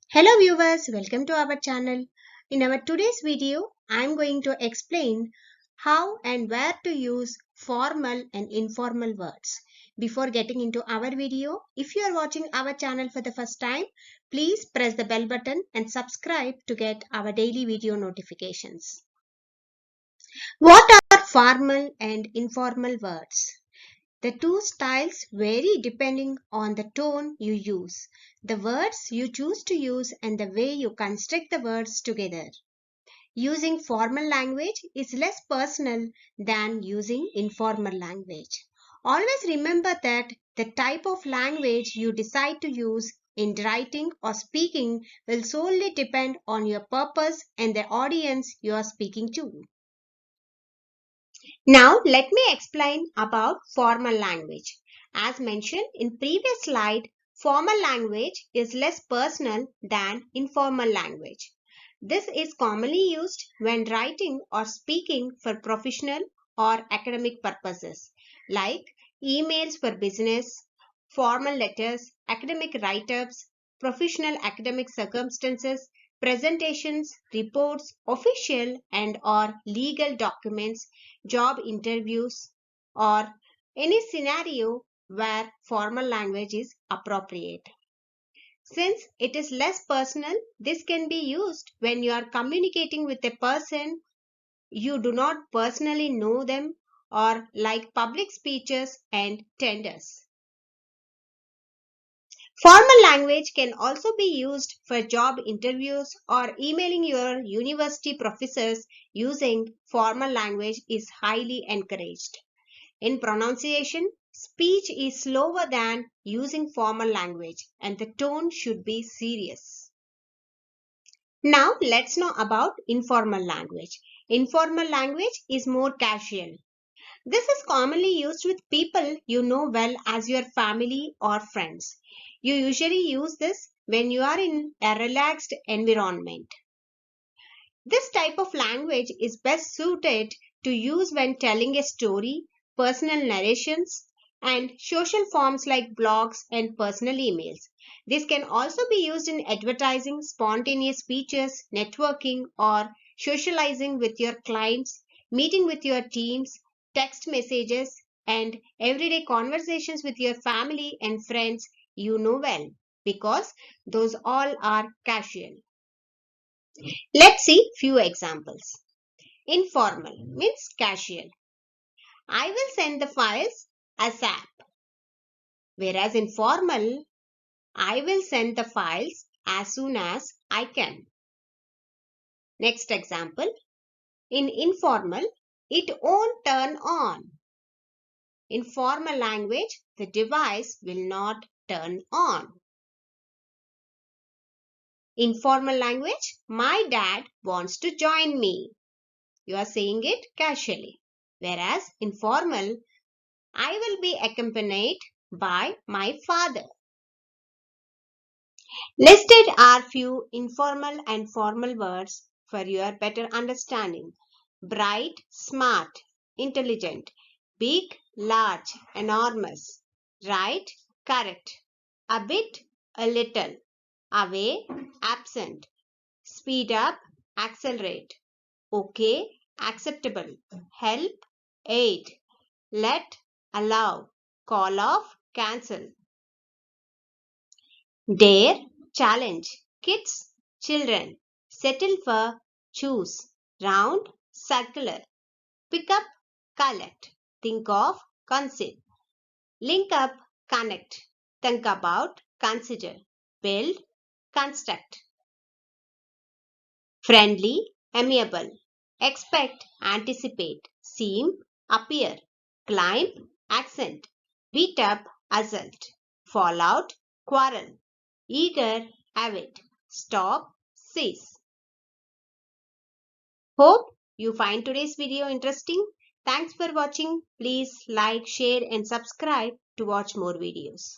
Hello viewers, welcome to our channel. In our today's video, I am going to explain how and where to use formal and informal words. Before getting into our video, if you are watching our channel for the first time, please press the bell button and subscribe to get our daily video notifications. What are formal and informal words? The two styles vary depending on the tone you use, the words you choose to use, and the way you construct the words together. Using formal language is less personal than using informal language. Always remember that the type of language you decide to use in writing or speaking will solely depend on your purpose and the audience you are speaking to. Now let me explain about formal language. As mentioned in previous slide, formal language is less personal than informal language. This is commonly used when writing or speaking for professional or academic purposes, like emails for business, formal letters, academic write-ups, professional academic circumstances, presentations, reports, official and or legal documents, job interviews, or any scenario where formal language is appropriate. Since it is less personal, this can be used when you are communicating with a person you do not personally know them or like public speeches and tenders. Formal language can also be used for job interviews or emailing your university professors. Using formal language is highly encouraged. In pronunciation, speech is slower than using formal language and the tone should be serious. Now let's know about informal language. Informal language is more casual. This is commonly used with people you know well as your family or friends. You usually use this when you are in a relaxed environment. This type of language is best suited to use when telling a story, personal narrations, and social forms like blogs and personal emails. This can also be used in advertising, spontaneous speeches, networking, or socializing with your clients, meeting with your teams, text messages, and everyday conversations with your family and friends you know well, because those all are casual. Let's see few examples. Informal means casual. I will send the files ASAP. Whereas informal, I will send the files as soon as I can. Next example. In informal, it won't turn on. In formal language, the device will not turn on. Informal language, my dad wants to join me. You are saying it casually. Whereas informal, I will be accompanied by my father. Listed are few informal and formal words for your better understanding. Bright, smart, intelligent, big, large, enormous, right, correct, a bit, a little, away, absent, speed up, accelerate, okay, acceptable, help, aid, let, allow, call off, cancel. Dare, challenge, kids, children, settle for, choose, round, circular, pick up, collect, think of, conceive, link up, connect, think about, consider, build, construct. Friendly, amiable, expect, anticipate, seem, appear, climb, accent, beat up, assault, fall out, quarrel, eager, avid, stop, cease. Hope you find today's video interesting. Thanks for watching. Please like, share and subscribe to watch more videos.